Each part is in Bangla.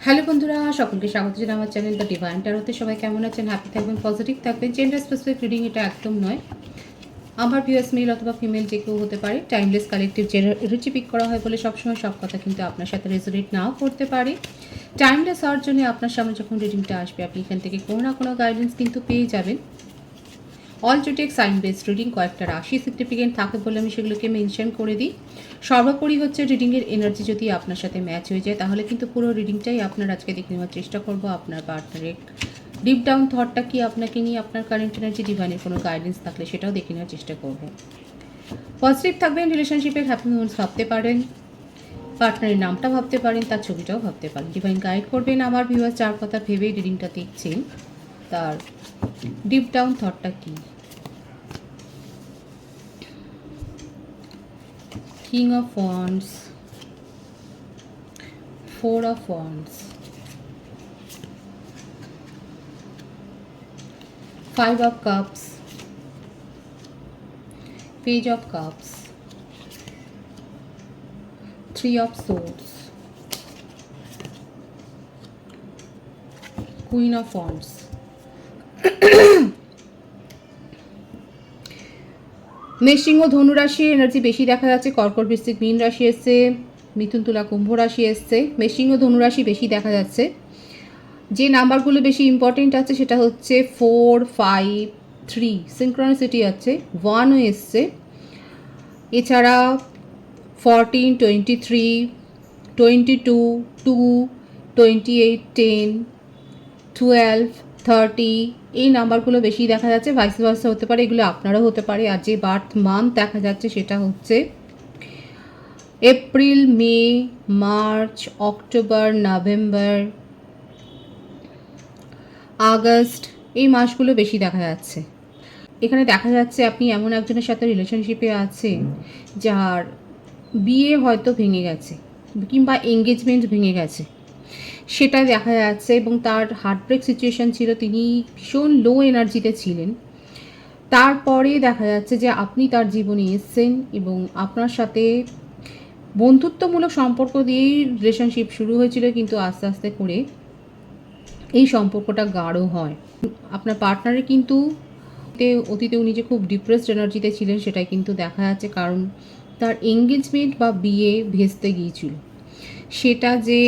হ্যালো বন্ধুরা, সকলকে স্বাগত জানাই আমার চ্যানেল দ্য ডিভাইন ট্যারোতে। সবাই কেমন আছেন? হ্যাপি থাকবেন, পজিটিভ থাকবেন। জেন্ডার স্পেসিফিক রিডিং এটা একদম নয়। আমার ভিউয়ার্স মেল অথবা ফিমেল যে কেউ হতে পারে। টাইমলেস কালেকটিভ এনার্জি পিক করা হয় বলে সবসময় সব কথা কিন্তু আপনার সাথে রেজোনেট নাও করতে পারে। টাইমলেস হওয়ার জন্য আপনার সামনে যখন রিডিংটা আসবে, আপনি এখান থেকে কোনো না কোনো গাইডেন্স কিন্তু পেয়ে যাবেন। All to take sign based reading, কয়েকটা রাশি সিগনিফিকেন্ট থাকে বলে আমি সেগুলোকে মেনশন করে দিই। সর্বোপরি হচ্ছে রিডিংয়ের এনার্জি যদি আপনার সাথে ম্যাচ হয়ে যায়, তাহলে কিন্তু পুরো রিডিংটাই আপনার আজকে দেখে নেওয়ার চেষ্টা করব। আপনার পার্টনারের ডিপ ডাউন থটটা কি আপনাকে নিয়ে, আপনার কারেন্ট এনার্জি, ডিভাইনের কোনো গাইডেন্স থাকলে সেটাও দেখে নেওয়ার চেষ্টা করব। পজিটিভ থাকবেন, রিলেশনশিপের হ্যাপি মোমেন্টস ভাবতে পারেন, পার্টনারের নামটা ভাবতে পারেন, তার ছবিটাও ভাবতে পারেন। ডিভাইন গাইড করবেন। আমার ভিউয়ার যার কথা ভেবেই রিডিংটা দেখছেন, তার ডিপ ডাউন থটটা কী। King of Wands, Four of Wands, Five of Cups, Page of Cups, Three of Swords, Queen of Wands. মেষসিংহ ধনু রাশির এনার্জি বেশি দেখা যাচ্ছে। কর্কট বৃশ্চিক মীন রাশি এসছে, মিথুন তুলা কুম্ভ রাশি এসছে। মেষসিংহ ধনু রাশি বেশি দেখা যাচ্ছে। যে নাম্বারগুলো বেশি ইম্পর্টেন্ট আছে সেটা হচ্ছে 4, 5, 3, সিনক্রনিসিটি আছে, 1ও এসছে। এছাড়া 14, 23, 22, 2, 28, 10, 12, 30 এই নাম্বারগুলো বেশি দেখা যাচ্ছে। ভাইস ভার্সা হতে পারে, এগুলো আপনারও হতে পারে। আর যে বার্থ মান্থ দেখা যাচ্ছে সেটা হচ্ছে এপ্রিল, মে, মার্চ, অক্টোবর, নভেম্বর, আগস্ট, এই মাসগুলো বেশি দেখা যাচ্ছে। এখানে দেখা যাচ্ছে আপনি এমন একজনের সাথে রিলেশনশিপে আছেন যার বিয়ে হয়তো ভেঙে গেছে কিংবা এঙ্গেজমেন্ট ভেঙে গেছে, সেটা দেখা যাচ্ছে। এবং তার হার্টব্রেক সিচুয়েশান ছিল, তিনি ভীষণ লো এনার্জিতে ছিলেন। তারপরে দেখা যাচ্ছে যে আপনি তার জীবনে এসছেন এবং আপনার সাথে বন্ধুত্বমূলক সম্পর্ক দিয়েই রিলেশনশিপ শুরু হয়েছিল, কিন্তু আস্তে আস্তে করে এই সম্পর্কটা গাঢ় হয়। আপনার পার্টনারে কিন্তু অতীতে উনি যে খুব ডিপ্রেসড এনার্জিতে ছিলেন সেটাই কিন্তু দেখা যাচ্ছে, কারণ তার এঙ্গেজমেন্ট বা বিয়ে ভেস্তে গিয়েছিল। সেটা যে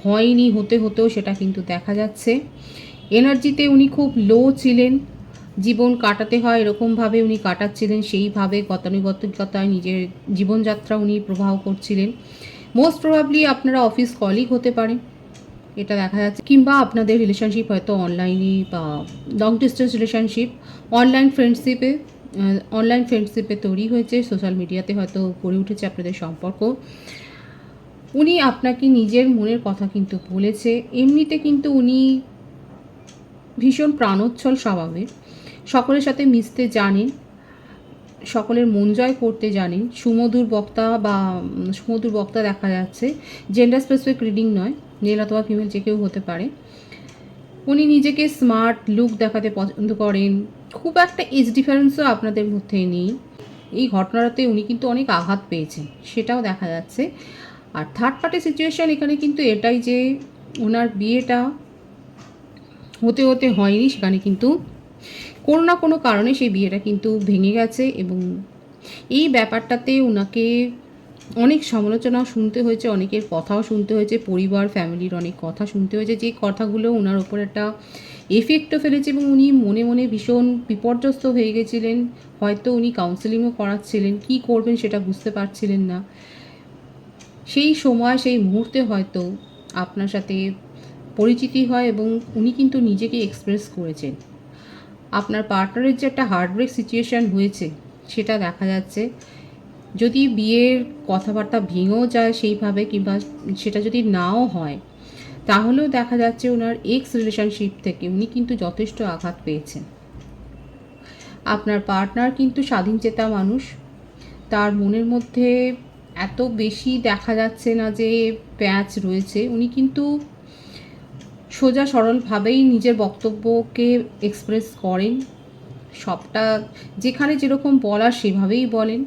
হয়নি, হতেও সেটা কিন্তু দেখা যাচ্ছে। এনার্জিতে উনি খুব লো ছিলেন, জীবন কাটাতে হয় এরকমভাবে উনি কাটাচ্ছিলেন, সেইভাবে গতানুগতিকতায় নিজের জীবনযাত্রা উনি প্রবাহ করছিলেন। মোস্ট প্রবাবলি আপনারা অফিস কলিগ হতে পারেন, এটা দেখা যাচ্ছে। কিংবা আপনাদের রিলেশনশিপ হয়তো অনলাইনে বা লং ডিস্টেন্স রিলেশনশিপ, অনলাইন ফ্রেন্ডশিপে তৈরি হয়েছে, সোশ্যাল মিডিয়াতে হয়তো গড়ে উঠেছে আপনাদের সম্পর্ক। উনি আপনাকে নিজের মনের কথা কিন্তু বলেছে। এমনিতে কিন্তু উনি ভীষণ প্রাণোচ্ছল স্বভাবের, সকলের সাথে মিশতে জানেন, সকলের মন জয় করতে জানেন, সুমধুর বক্তা দেখা যাচ্ছে। জেন্ডার স্পেসিফিক রিডিং নয়, মেল অথবা ফিমেল যে কেউ হতে পারে। উনি নিজেকে স্মার্ট লুক দেখাতে পছন্দ করেন, খুব একটা এজ ডিফারেন্সও আপনাদের মধ্যে নেই। এই ঘটনাটাতে উনি কিন্তু অনেক আঘাত পেয়েছেন, সেটাও দেখা যাচ্ছে। আর থার্ড পার্টি সিচুয়েশান এখানে কিন্তু এটাই যে ওনার বিয়েটা হতে হয়নি, সেখানে কিন্তু কোনো না কোনো কারণে সেই বিয়েটা কিন্তু ভেঙে গেছে। এবং এই ব্যাপারটাতে ওনাকে অনেক সমালোচনা শুনতে হয়েছে, অনেকের কথাও শুনতে হয়েছে, পরিবার ফ্যামিলির অনেক কথা শুনতে হয়েছে, যে কথাগুলো ওনার ওপর একটা এফেক্টও ফেলেছে। এবং উনি মনে মনে ভীষণ বিপর্যস্ত হয়ে গেছিলেন। হয়তো উনি কাউন্সেলিংও করাচ্ছিলেন, কী করবেন সেটা বুঝতে পারছিলেন না। সেই সময়, সেই মুহূর্তে হয়তো আপনার সাথে পরিচিতি হয় এবং উনি কিন্তু নিজেকে এক্সপ্রেস করেছেন। আপনার পার্টনারের যে একটা হার্টব্রেক সিচুয়েশান হয়েছে সেটা দেখা যাচ্ছে। যদি বিয়ের কথাবার্তা ভেঙেও যায় সেইভাবে, কিংবা সেটা যদি নাও হয়, তাহলেও দেখা যাচ্ছে ওনার এক্স রিলেশনশিপ থেকে উনি কিন্তু যথেষ্ট আঘাত পেয়েছেন। আপনার পার্টনার কিন্তু স্বাধীনচেতা মানুষ, তার মনের মধ্যে এত বেশি দেখা যাচ্ছে না যে প্যাচ রয়েছে। উনি কিন্তু সোজা সরলভাবেই নিজের বক্তব্যকে এক্সপ্রেস করেন, সবটা যেখানে যেরকম বলার সেভাবেই বলেন।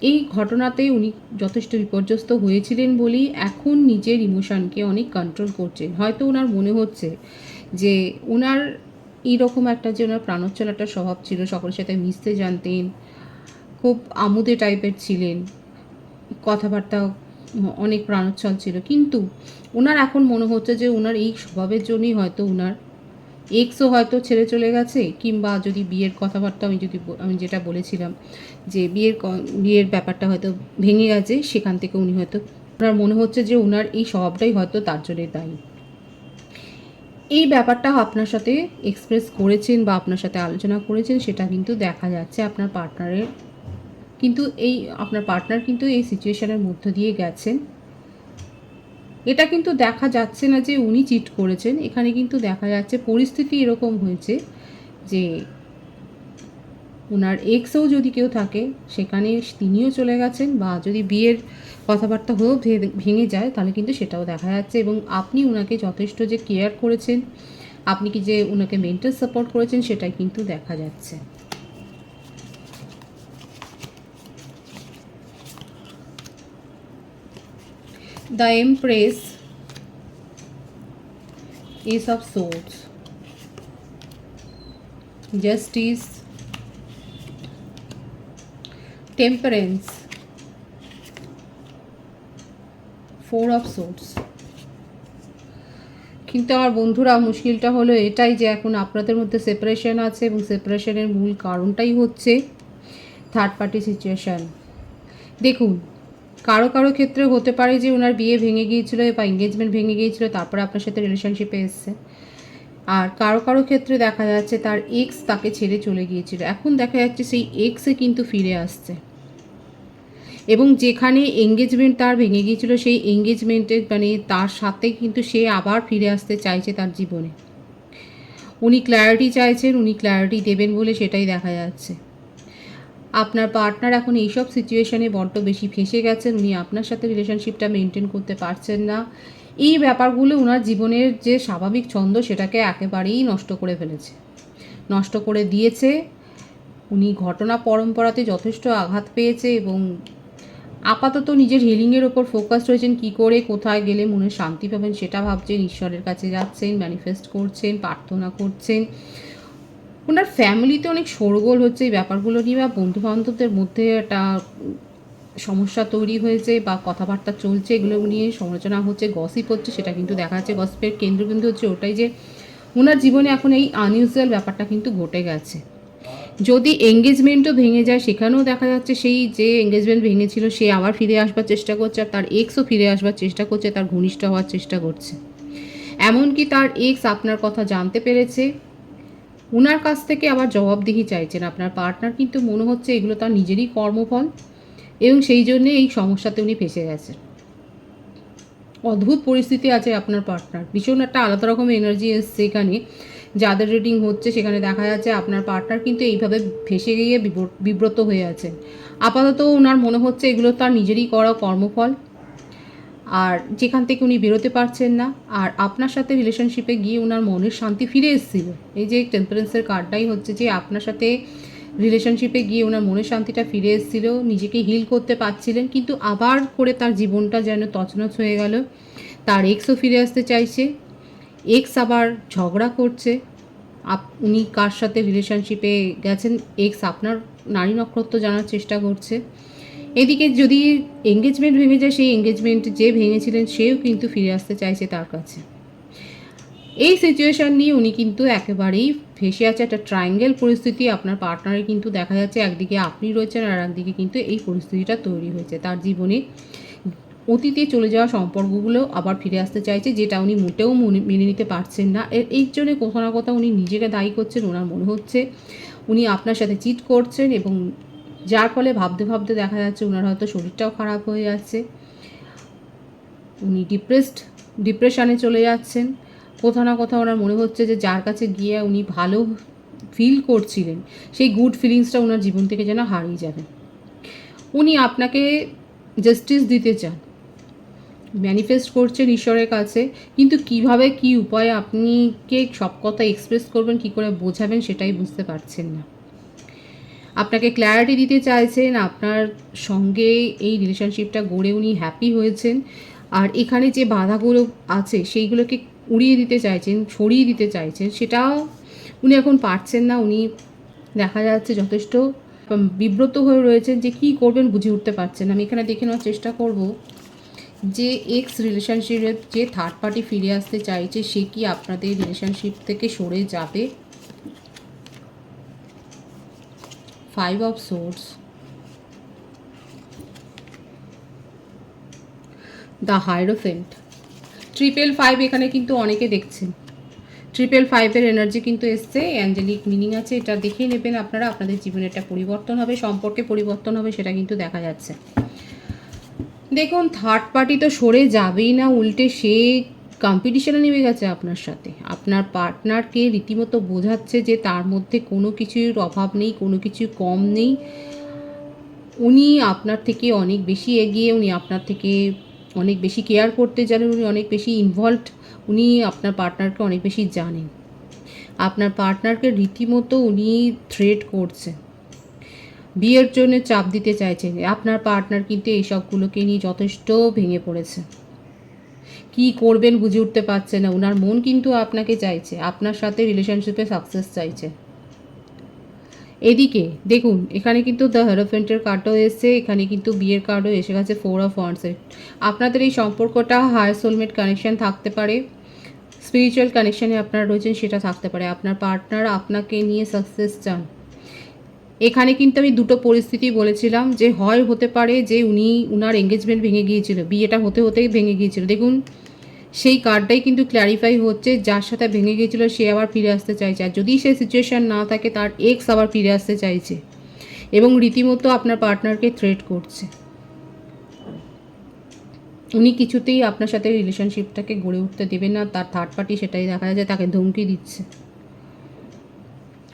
এই ঘটনাতে উনি যথেষ্ট বিপর্যস্ত হয়েছিলেন বলেই এখন নিজের ইমোশনকে অনেক কন্ট্রোল করছেন। হয়তো ওনার মনে হচ্ছে যে ওনার এইরকম একটা যে ওনার প্রাণোচ্ছল একটা স্বভাব ছিল, সকলের সাথে মিশতে জানতেন, খুব আমোদে টাইপের ছিলেন, কথাবার্তা অনেক প্রাণোচ্ছল ছিল, কিন্তু ওনার এখন মনে হচ্ছে যে ওনার এই স্বভাবের জন্যই হয়তো ওনার এক্সও হয়তো ছেড়ে চলে গেছে, কিংবা যদি বিয়ের কথাবার্তা আমি যেটা বলেছিলাম যে বিয়ের ব্যাপারটা হয়তো ভেঙে গেছে, সেখান থেকে উনি হয়তো ওনার মনে হচ্ছে যে ওনার এই স্বভাবটাই হয়তো তার জন্য দায়ী। এই ব্যাপারটা আপনার সাথে এক্সপ্রেস করেছেন বা আপনার সাথে আলোচনা করেছেন, সেটা কিন্তু দেখা যাচ্ছে আপনার পার্টনারের কিন্তু আপনার পার্টনার কিন্তু এই সিচুয়েশনের মধ্য দিয়ে গেছেন। এটা কিন্তু দেখা যাচ্ছে না যে উনি চিট করেছেন, এখানে কিন্তু দেখা যাচ্ছে পরিস্থিতি এরকম হয়েছে যে ওনার এক্সও যদি কেউ থাকে সেখানে তিনিও চলে গেছেন, বা যদি বিয়ের কথাবার্তা হয়েও ভেঙে যায় তাহলে কিন্তু সেটাও দেখা যাচ্ছে। এবং আপনি ওনাকে যথেষ্ট যে কেয়ার করেছেন, আপনি কি যে ওনাকে মেন্টাল সাপোর্ট করেছেন, সেটাই কিন্তু দেখা যাচ্ছে। The empress, Ace of Swords, Justice, Temperance, Four of Swords। কিন্তু আমার বন্ধুরা, মুশকিলটা হলো এটাই যে এখন আপনাদের মধ্যে সেপারেশন আছে, এবং সেপারেশনের মূল কারণটাই হচ্ছে থার্ড পার্টি সিচুয়েশান। দেখুন, কারো কারো ক্ষেত্রে হতে পারে যে ওনার বিয়ে ভেঙে গিয়েছিল বা এঙ্গেজমেন্ট ভেঙে গিয়েছিল, তারপরে আপনার সাথে রিলেশনশিপে এসছে। আর কারো কারো ক্ষেত্রে দেখা যাচ্ছে তার এক্স তাকে ছেড়ে চলে গিয়েছিল, এখন দেখা যাচ্ছে সেই এক্সে কিন্তু ফিরে আসছে, এবং যেখানে এঙ্গেজমেন্ট তার ভেঙে গিয়েছিল সেই এঙ্গেজমেন্টের তার সাথে কিন্তু সে আবার ফিরে আসতে চাইছে তার জীবনে। উনি ক্ল্যারিটি চাইছেন, উনি ক্ল্যারিটি দেবেন বলে সেটাই দেখা যাচ্ছে। আপনার পার্টনার এখন এইসব সিচুয়েশনে বড্ড বেশি ফেঁসে গেছেন, উনি আপনার সাথে রিলেশনশিপটা মেনটেন করতে পারছেন না। এই ব্যাপারগুলো ওনার জীবনের যে স্বাভাবিক ছন্দ সেটাকে একেবারেই নষ্ট করে ফেলেছে, নষ্ট করে দিয়েছে। উনি ঘটনা পরম্পরাতে যথেষ্ট আঘাত পেয়েছে, এবং আপাতত নিজের হিলিংয়ের ওপর ফোকাস রয়েছেন, কী করে কোথায় গেলে মনে শান্তি পাবেন সেটা ভাবছেন, ঈশ্বরের কাছে যাচ্ছেন, ম্যানিফেস্ট করছেন, প্রার্থনা করছেন। ওনার ফ্যামিলিতে অনেক শোরগোল হচ্ছে এই ব্যাপারগুলো নিয়ে, বা বন্ধুবান্ধবদের মধ্যে একটা সমস্যা তৈরি হয়েছে বা কথাবার্তা চলছে, এগুলো নিয়ে সমালোচনা হচ্ছে, গসিপ হচ্ছে, সেটা কিন্তু দেখা যাচ্ছে। গসিপের কেন্দ্রবিন্দু হচ্ছে ওটাই যে ওনার জীবনে এখন এই আনইউজুয়াল ব্যাপারটা কিন্তু ঘটে গেছে। যদি এঙ্গেজমেন্টও ভেঙে যায়, সেখানেও দেখা যাচ্ছে সেই যে এঙ্গেজমেন্ট ভেঙেছিল সে আবার ফিরে আসবার চেষ্টা করছে, আর তার এক্সও ফিরে আসবার চেষ্টা করছে, তার ঘনিষ্ঠ হওয়ার চেষ্টা করছে। এমনকি তার এক্স আপনার কথা জানতে পেরেছে, ওনার কাছ থেকে আবার জবাবদিহি চাইছেন আপনার পার্টনার, কিন্তু মনে হচ্ছে এগুলো তার নিজেরই কর্মফল, এবং সেই জন্যে এই সমস্যাতে উনি ফেঁসে গেছেন। অদ্ভুত পরিস্থিতি আছে আপনার পার্টনার, ভীষণ একটা আলাদা রকমের এনার্জি এসছে এখানে। যাদের রিডিং হচ্ছে সেখানে দেখা যাচ্ছে আপনার পার্টনার কিন্তু এইভাবে ফেঁসে গিয়ে বিব্রত হয়ে আছেন। আপাতত ওনার মনে হচ্ছে এগুলো তার নিজেরই করা কর্মফল, আর যেখান থেকে উনি বেরোতে পারছেন না। আর আপনার সাথে রিলেশনশিপে গিয়ে ওনার মনের শান্তি ফিরে এসেছিল। এই যে টেম্পারেন্সের কার্ডটাই হচ্ছে যে আপনার সাথে রিলেশনশিপে গিয়ে ওনার মনের শান্তিটা ফিরে এসেছিল, নিজেকে হিল করতে পারছিলেন, কিন্তু আবার করে তার জীবনটা যেন তছনছ হয়ে গেল। তার এক্সও ফিরে আসতে চাইছে, এক্স আবার ঝগড়া করছে। উনি কার সাথে রিলেশনশিপে গেছেন, এক্স আপনার নারী নক্ষত্র জানার চেষ্টা করছে। এদিকে যদি এঙ্গেজমেন্ট ভেঙে যায়, সেই এঙ্গেজমেন্ট যে ভেঙেছিলেন সেও কিন্তু ফিরে আসতে চাইছে তার কাছে। এই সিচুয়েশান নিয়ে উনি কিন্তু একেবারেই ফেঁসে আছে, একটা ট্রায়াঙ্গেল পরিস্থিতি। আপনার পার্টনারে কিন্তু দেখা যাচ্ছে একদিকে আপনি রয়েছেন, আর একদিকে কিন্তু এই পরিস্থিতিটা তৈরি হয়েছে। তার জীবনে অতীতে চলে যাওয়া সম্পর্কগুলো আবার ফিরে আসতে চাইছে, যেটা উনি মোটেও মেনে নিতে পারছেন না। এই জন্য কোথাও না কোথাও উনি নিজেকে দায়ী করছেন। ওনার মনে হচ্ছে উনি আপনার সাথে চিট করছেন, এবং যার ফলে ভাবতে ভাবতে দেখা যাচ্ছে ওনার হয়তো শরীরটাও খারাপ হয়ে যাচ্ছে, উনি ডিপ্রেশনে চলে যাচ্ছেন। কোথাও না কোথাও ওনার মনে হচ্ছে যে যার কাছে গিয়ে উনি ভালো ফিল করছিলেন, সেই গুড ফিলিংসটা ওনার জীবন থেকে যেন হারিয়ে যাবে। উনি আপনাকে জাস্টিস দিতে চান, ম্যানিফেস্ট করছেন ঈশ্বরের কাছে, কিন্তু কিভাবে কি উপায়ে আপনিকে সব কথা এক্সপ্রেস করবেন, কি করে বোঝাবেন সেটাই বুঝতে পারছেন না। আপনাকে ক্ল্যারিটি দিতে চাইছেন, আপনার সঙ্গে এই রিলেশনশিপটা গড়ে উনি হ্যাপি হয়েছেন। আর এখানে যে বাধাগুলো আছে সেইগুলোকে উড়িয়ে দিতে চাইছেন, সরিয়ে দিতে চাইছেন, সেটাও উনি এখন পারছেন না। উনি দেখা যাচ্ছে যথেষ্ট বিব্রত হয়ে রয়েছেন, যে কী করবেন বুঝে উঠতে পারছেন। আমি এখানে দেখে নেওয়ার চেষ্টা করব যে এক্স রিলেশনশিপের যে থার্ড পার্টি ফিরে আসতে চাইছে, সে কি আপনাদের রিলেশনশিপ থেকে সরে যাবে। 5 অফ সোর্স, দ্য হাইরোফেন্ট, 555 এখানে কিন্তু অনেকে দেখছেন। 555 এনার্জি কিন্তু এসছে, অ্যাঞ্জেলিক মিনিং আছে, এটা দেখে নেবেন আপনারা। আপনাদের জীবনে একটা পরিবর্তন হবে, সম্পর্কে পরিবর্তন হবে, সেটা কিন্তু দেখা যাচ্ছে। দেখুন, থার্ড পার্টি তো সরে যাবেই না, উল্টে সে কম্পিটিশনে নেমে গেছে আপনার সাথে। আপনার পার্টনারকে রীতিমতো বোঝাচ্ছে যে তার মধ্যে কোনো কিছুর অভাব নেই, কোনো কিছু কম নেই। উনি আপনার থেকে অনেক বেশি এগিয়ে, উনি আপনার থেকে অনেক বেশি কেয়ার করতে জানেন, উনি অনেক বেশি ইনভলভড, উনি আপনার পার্টনারকে অনেক বেশি জানেন। আপনার পার্টনারকে রীতিমতো উনি থ্রেট করছেন, বিয়ের জন্য চাপ দিতে চাইছেন। আপনার পার্টনার কিন্তু এইসবগুলোকে নিয়ে যথেষ্ট ভেঙে পড়েছে, কি করবেন বুঝে উঠতে পারছে না। ওনার মন কিন্তু আপনাকে চাইছে, আপনার সাথে রিলেশনশিপে সাকসেস চাইছে। এদিকে দেখুন, এখানে কিন্তু দ্য হেরোফেন্টের কার্ডও এসছে, এখানে কিন্তু বিয়ের কার্ডও এসে গেছে, 4 অফ ওয়ান্ডসের। আপনাদের এই সম্পর্কটা হায়ার সোলমেট কানেকশন থাকতে পারে, স্পিরিচুয়াল কানেকশানে আপনারা রয়েছেন, সেটা থাকতে পারে। আপনার পার্টনার আপনাকে নিয়ে সাকসেস চান। এখানে কিন্তু আমি দুটো পরিস্থিতি বলেছিলাম, যে হয় হতে পারে যে উনার এঙ্গেজমেন্ট ভেঙে গিয়েছিল, বিয়েটা হতে হতেই ভেঙে গিয়েছিল। দেখুন, সেই কার্ডটাই কিন্তু ক্ল্যারিফাই হচ্ছে, যার সাথে ভেঙে গিয়েছিল সে আবার ফিরে আসতে চাইছে। আর যদি সে সিচুয়েশান না থাকে, তার এক্স আবার ফিরে আসতে চাইছে এবং রীতিমতো আপনার পার্টনারকে থ্রেট করছে। উনি কিছুতেই আপনার সাথে রিলেশনশিপটাকে গড়ে উঠতে দেবেন না। তার থার্ড পার্টি সেটাই দেখা যায়, তাকে ধমকি দিচ্ছে,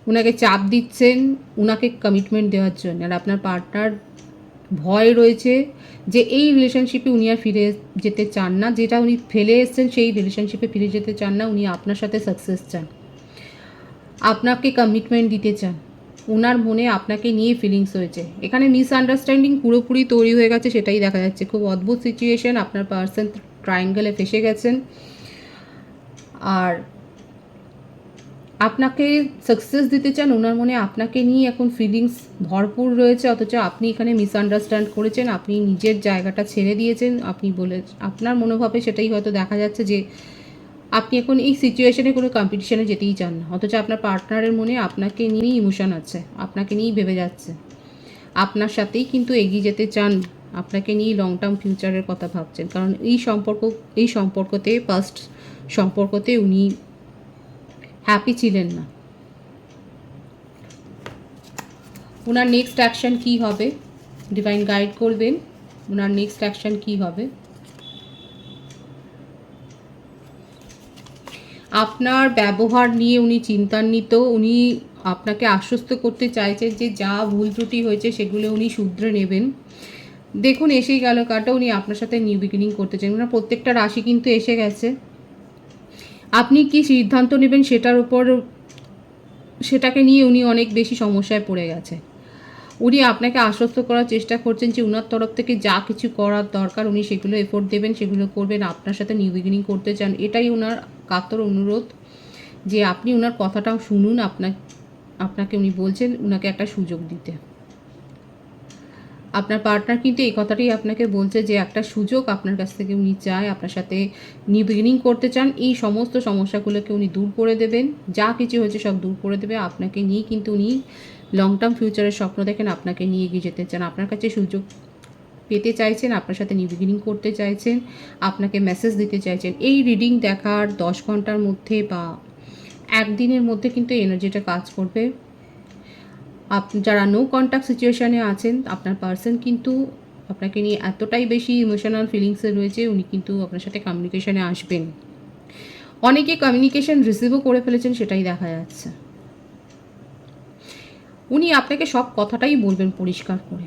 ওনাকে চাপ দিচ্ছেন ওনাকে কমিটমেন্ট দেওয়ার জন্য। আর আপনার পার্টনার ভয় রয়েছে যে এই রিলেশনশিপে উনি আর ফিরে যেতে চান না, যেটা উনি ফেলে এসছেন সেই রিলেশনশিপে ফিরে যেতে চান না। উনি আপনার সাথে সাকসেস চান, আপনাকে কমিটমেন্ট দিতে চান। ওনার মনে আপনাকে নিয়ে ফিলিংস হয়েছে। এখানে মিসআন্ডারস্ট্যান্ডিং পুরোপুরি তৈরি হয়ে গেছে, সেটাই দেখা যাচ্ছে। খুব অদ্ভুত সিচুয়েশন, আপনার পার্সন ট্রায়াঙ্গেলে ফেসে গেছেন আর আপনাকে সাকসেস দিতে চান। ওনার মনে আপনাকে নিয়ে এখন ফিলিংস ভরপুর রয়েছে, অথচ আপনি এখানে মিসআন্ডারস্ট্যান্ড করেছেন, আপনি নিজের জায়গাটা ছেড়ে দিয়েছেন। আপনি বলে আপনার মনোভাবে সেটাই হয়তো দেখা যাচ্ছে যে আপনি এখন এই সিচুয়েশনে কোনো কম্পিটিশনে যেতেই চান না, অথচ আপনার পার্টনারের মনে আপনাকে নিয়েই ইমোশন আছে, আপনাকে নিয়েই ভেবে যাচ্ছে, আপনার সাথেই কিন্তু এগিয়ে যেতে চান, আপনাকে নিয়েই লং টার্ম ফিউচারের কথা ভাবছেন। কারণ এই সম্পর্কতে পাস্ট সম্পর্কতে উনি হ্যাপি ছিলেন না। ওনার নেক্সট অ্যাকশন কী হবে, ডিভাইন গাইড করবেন। ওনার নেক্সট অ্যাকশন কী হবে। আপনার ব্যবহার নিয়ে উনি চিন্তান্বিত, উনি আপনাকে আশ্বস্ত করতে চাইছেন যে যা ভুল ত্রুটি হয়েছে সেগুলো উনি শুধরে নেবেন। দেখুন, এসেই গেল কাটা, উনি আপনার সাথে নিউ বিগিনিং করতে চান। ওনার প্রত্যেকটা রাশি কিন্তু এসে গেছে। আপনি কি সিদ্ধান্ত নেবেন সেটাকে নিয়ে উনি অনেক বেশি সমস্যায় পড়ে গেছে। উনি আপনাকে আশ্বস্ত করার চেষ্টা করছেন যে উনার তরফ থেকে যা কিছু করার দরকার উনি সেগুলো এফোর্ট দেবেন, সেগুলো করবেন, আপনার সাথে নিউ বিগিনিং করতে চান। এটাই ওনার কাতর অনুরোধ যে আপনি ওনার কথাটাও শুনুন। আপনাকে উনি বলছেন ওনাকে একটা সুযোগ দিতে। আপনার পার্টনার কিন্তু এই কথাটাই আপনাকে বলছে যে একটা সুযোগ আপনার কাছ থেকে উনি চায়, আপনার সাথে নিউ বিগিনিং করতে চান। এই সমস্ত সমস্যাগুলোকে উনি দূর করে দেবেন, যা কিছু হয়েছে সব দূর করে দেবে। আপনাকে নিয়ে কিন্তু উনি লং টার্ম ফিউচারের স্বপ্ন দেখেন, আপনাকে নিয়ে এগিয়ে যেতে চান, আপনার কাছে সুযোগ পেতে চাইছেন, আপনার সাথে নিউ বিগিনিং করতে চাইছেন, আপনাকে মেসেজ দিতে চাইছেন। এই রিডিং দেখার 10 ঘন্টার মধ্যে বা একদিনের মধ্যে কিন্তু এনার্জিটা কাজ করবে। যারা নো কন্ট্যাক্ট সিচুয়েশানে আছেন, আপনার পার্সন কিন্তু আপনাকে নিয়ে এতটাই বেশি ইমোশনাল ফিলিংসে রয়েছে, উনি কিন্তু আপনার সাথে কমিউনিকেশানে আসবেন। অনেকে কমিউনিকেশান রিসিভও করে ফেলেছেন, সেটাই দেখা যাচ্ছে। উনি আপনাকে সব কথাটাই বলবেন পরিষ্কার করে।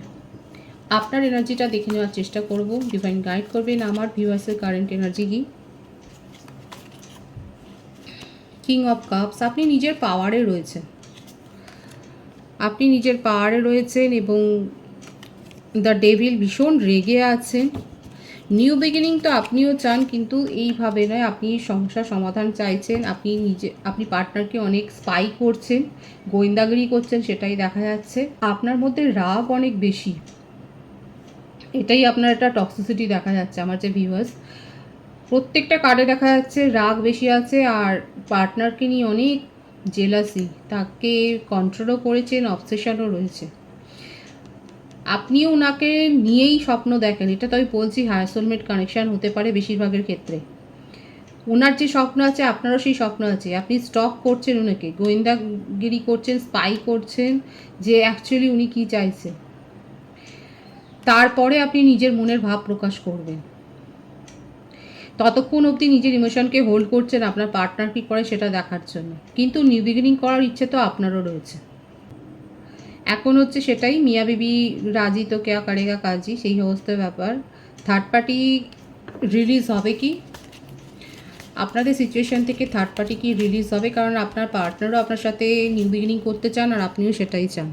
আপনার এনার্জিটা দেখে নেওয়ার চেষ্টা করব। ডিভাইন গাইড করবেন আমার ভিউয়ার্সের কারেন্ট এনার্জি কি। কিং অফ কাপস, আপনি নিজের পাওয়ারে রয়েছেন। আপনি নিজের পাওয়ারে রয়েছেন এবং দ্য ডেভিল ভীষণ রেগে আছেন। নিউ বিগিনিং তো আপনিও চান, কিন্তু এইভাবে নয়। আপনি সমস্যার সমাধান চাইছেন, আপনি পার্টনারকে অনেক স্পাই করছেন, গোয়েন্দাগিরি করছেন, সেটাই দেখা যাচ্ছে। আপনার মধ্যে রাগ অনেক বেশি, এটাই আপনার একটা টক্সিসিটি দেখা যাচ্ছে। আমার যে ভিউয়ার্স, প্রত্যেকটা কার্ডে দেখা যাচ্ছে রাগ বেশি আছে, আর পার্টনারকে নিয়ে অনেক জেলাসি, তাকে কন্ট্রোলও করেছেন, অবসেশনও রয়েছে। আপনিও ওনাকে নিয়েই স্বপ্ন দেখেন, এটা তো আমি বলছি হায়ার সোলমেট কানেকশান হতে পারে বেশিরভাগের ক্ষেত্রে। ওনার যে স্বপ্ন আছে আপনারও সেই স্বপ্ন আছে, আপনি স্টক করছেন ওনাকে, গোয়েন্দাগিরি করছেন, স্পাই করছেন যে অ্যাকচুয়ালি উনি কী চাইছে, তারপরে আপনি নিজের মনের ভাব প্রকাশ করবেন। ততক্ষণ অবধি নিজের ইমোশনকে হোল্ড করছেন আপনার পার্টনার কী করে সেটা দেখার জন্য, কিন্তু নিউ বিগিনিং করার ইচ্ছে তো আপনারও রয়েছে। এখন হচ্ছে সেটাই, মিয়া বিবি রাজি তো কেয়া করেগা কাজি, সেই অবস্থার ব্যাপার। থার্ড পার্টি রিলিজ হবে কি আপনাদের সিচুয়েশান থেকে? থার্ড পার্টি কি রিলিজ হবে? কারণ আপনার পার্টনারও আপনার সাথে নিউ বিগিনিং করতে চান, আর আপনিও সেটাই চান।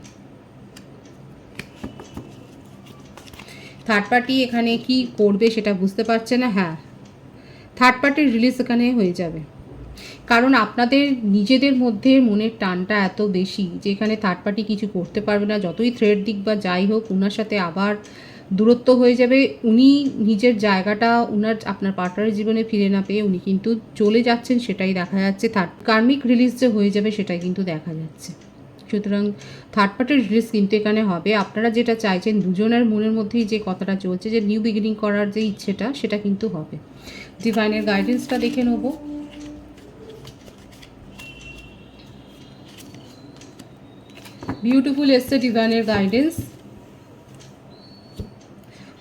থার্ড পার্টি এখানে কি করবে সেটা বুঝতে পারছে না। হ্যাঁ, থার্ড পার্টির রিলিজ এখানে হয়ে যাবে, কারণ আপনাদের নিজেদের মধ্যে মনের টানটা এত বেশি যে এখানে থার্ড পার্টি কিছু করতে পারবে না। যতই থ্রেড দিক বা যাই হোক, ওনার সাথে আবার দূরত্ব হয়ে যাবে। উনি নিজের জায়গাটা আপনার পার্টনারের জীবনে ফিরে না পেয়ে উনি কিন্তু চলে যাচ্ছেন, সেটাই দেখা যাচ্ছে। কার্মিক রিলিজ যে হয়ে যাবে সেটাই কিন্তু দেখা যাচ্ছে। সুতরাং থার্ড পার্টির রিলিজ কিন্তু এখানে হবে। আপনারা যেটা চাইছেন, দুজনের মনের মধ্যেই যে কথাটা চলছে, যে নিউ বিগিনিং করার যে ইচ্ছেটা, সেটা কিন্তু হবে। ডিভাইনের গাইডেন্সটা দেখে নেব। বিউটিফুল এসছে ডিভাইনের গাইডেন্স।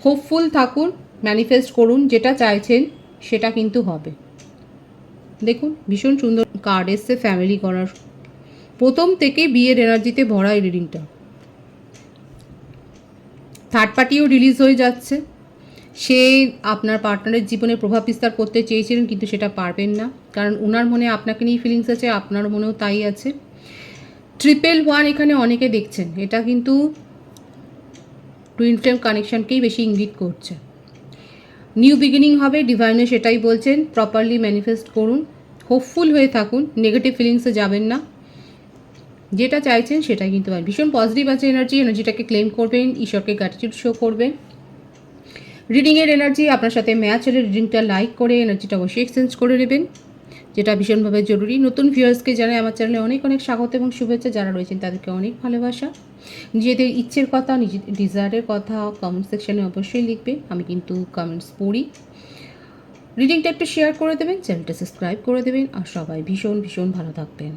হোপফুল থাকুন, ম্যানিফেস্ট করুন, যেটা চাইছেন সেটা কিন্তু হবে। দেখুন ভীষণ সুন্দর কার্ড এসছে ফ্যামিলি করার। প্রথম থেকেই বিয়ের এনার্জিতে ভরা এই রিডিংটা। থার্ড পার্টিও রিলিজ হয়ে যাচ্ছে। সে আপনার পার্টনারের জীবনে প্রভাব বিস্তার করতে চেয়েছিলেন, কিন্তু সেটা পারবেন না, কারণ ওনার মনে আপনাকে নিয়ে ফিলিংস আছে, আপনার মনেও তাই আছে। 111 এখানে অনেকে দেখছেন, এটা কিন্তু টুইন ফ্লেম কানেকশানকেই বেশি ইঙ্গিত করছে। নিউ বিগিনিং হবে, ডিভাইনে সেটাই বলছেন। প্রপারলি ম্যানিফেস্ট করুন, হোপফুল হয়ে থাকুন, নেগেটিভ ফিলিংসে যাবেন না, যেটা চাইছেন সেটাই কিন্তু হয়। ভীষণ পজিটিভ আছে এনার্জিটাকে ক্লেম করবেন, ঈশ্বরকে গ্র্যাটিটিউড শো করবেন। রিডিংয়ের এনার্জি আপনার সাথে ম্যাচ হলে রিডিংটা লাইক করে এনার্জিটা অবশ্যই এক্সচেঞ্জ করে নেবেন, যেটা ভীষণভাবে জরুরি। নতুন ভিউয়ার্সকে জানাই আমার চ্যানেলে অনেক অনেক স্বাগত এবং শুভেচ্ছা। যারা রয়েছেন তাদেরকে অনেক ভালোবাসা। নিজেদের ইচ্ছের কথা, নিজেদের ডিজায়ারের কথা কমেন্ট সেকশানে অবশ্যই লিখবে, আমি কিন্তু কমেন্টস পড়ি। রিডিংটা একটু শেয়ার করে দেবেন, চ্যানেলটা সাবস্ক্রাইব করে দেবেন, আর সবাই ভীষণ ভীষণ ভালো থাকবেন।